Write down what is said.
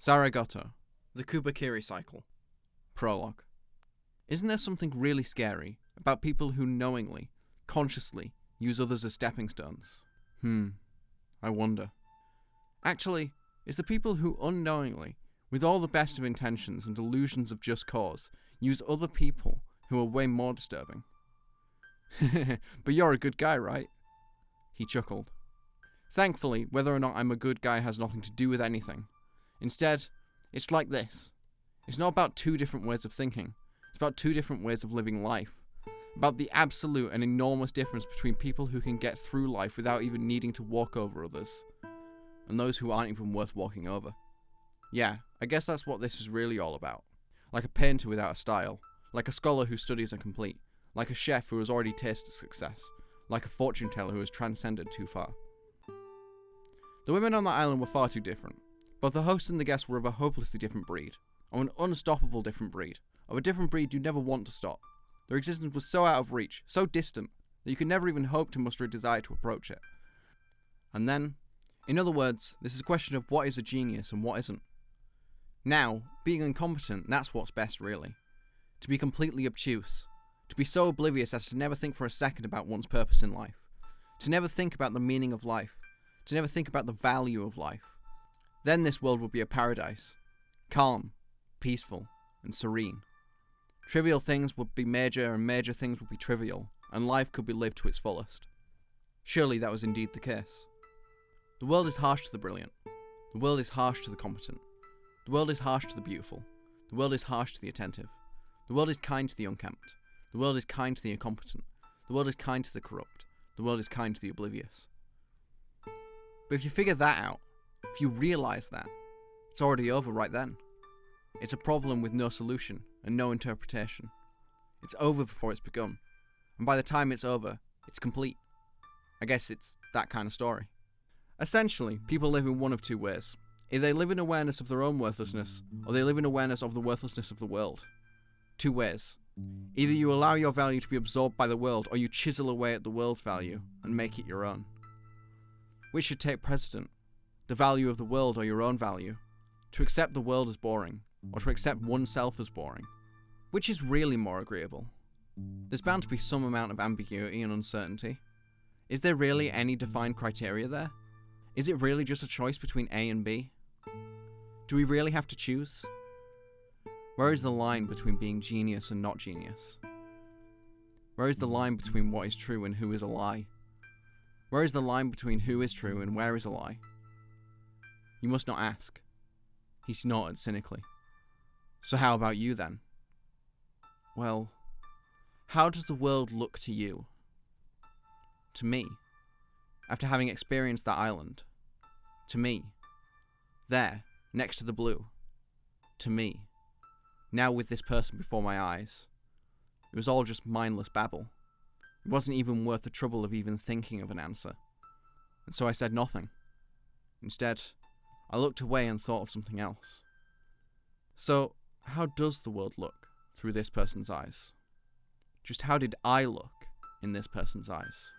Zaregoto, the Kubikiri cycle. Prologue. Isn't there something really scary about people who knowingly, consciously, use others as stepping stones? I wonder. Actually, it's the people who unknowingly, with all the best of intentions and illusions of just cause, use other people who are way more disturbing. But you're a good guy, right? He chuckled. Thankfully, whether or not I'm a good guy has nothing to do with anything. Instead, it's like this. It's not about two different ways of thinking. It's about two different ways of living life. About the absolute and enormous difference between people who can get through life without even needing to walk over others, and those who aren't even worth walking over. Yeah, I guess that's what this is really all about. Like a painter without a style. Like a scholar whose studies are complete. Like a chef who has already tasted success. Like a fortune teller who has transcended too far. The women on the island were far too different. Both the host and the guests were of a hopelessly different breed. Of an unstoppable different breed. Of a different breed you'd never want to stop. Their existence was so out of reach, so distant, that you could never even hope to muster a desire to approach it. And then, in other words, this is a question of what is a genius and what isn't. Now, being incompetent, that's what's best really. To be completely obtuse. To be so oblivious as to never think for a second about one's purpose in life. To never think about the meaning of life. To never think about the value of life. Then this world would be a paradise. Calm, peaceful, and serene. Trivial things would be major and major things would be trivial, and life could be lived to its fullest. Surely that was indeed the case. The world is harsh to the brilliant. The world is harsh to the competent. The world is harsh to the beautiful. The world is harsh to the attentive. The world is kind to the unkempt. The world is kind to the incompetent. The world is kind to the corrupt. The world is kind to the oblivious. But if you figure that out, if you realise that, it's already over right then. It's a problem with no solution and no interpretation. It's over before it's begun. And by the time it's over, it's complete. I guess it's that kind of story. Essentially, people live in one of two ways. Either they live in awareness of their own worthlessness, or they live in awareness of the worthlessness of the world. Two ways. Either you allow your value to be absorbed by the world, or you chisel away at the world's value and make it your own. Which should take precedent? The value of the world or your own value? To accept the world as boring, or to accept oneself as boring? Which is really more agreeable? There's bound to be some amount of ambiguity and uncertainty. Is there really any defined criteria there? Is it really just a choice between A and B? Do we really have to choose? Where is the line between being genius and not genius? Where is the line between what is true and who is a lie? Where is the line between who is true and where is a lie? You must not ask. He snorted cynically. So how about you then? Well, how does the world look to you? To me, after having experienced that island. To me, there, next to the blue. To me, now with this person before my eyes. It was all just mindless babble. It wasn't even worth the trouble of even thinking of an answer. And so I said nothing. Instead, I looked away and thought of something else. So, how does the world look through this person's eyes? Just how did I look in this person's eyes?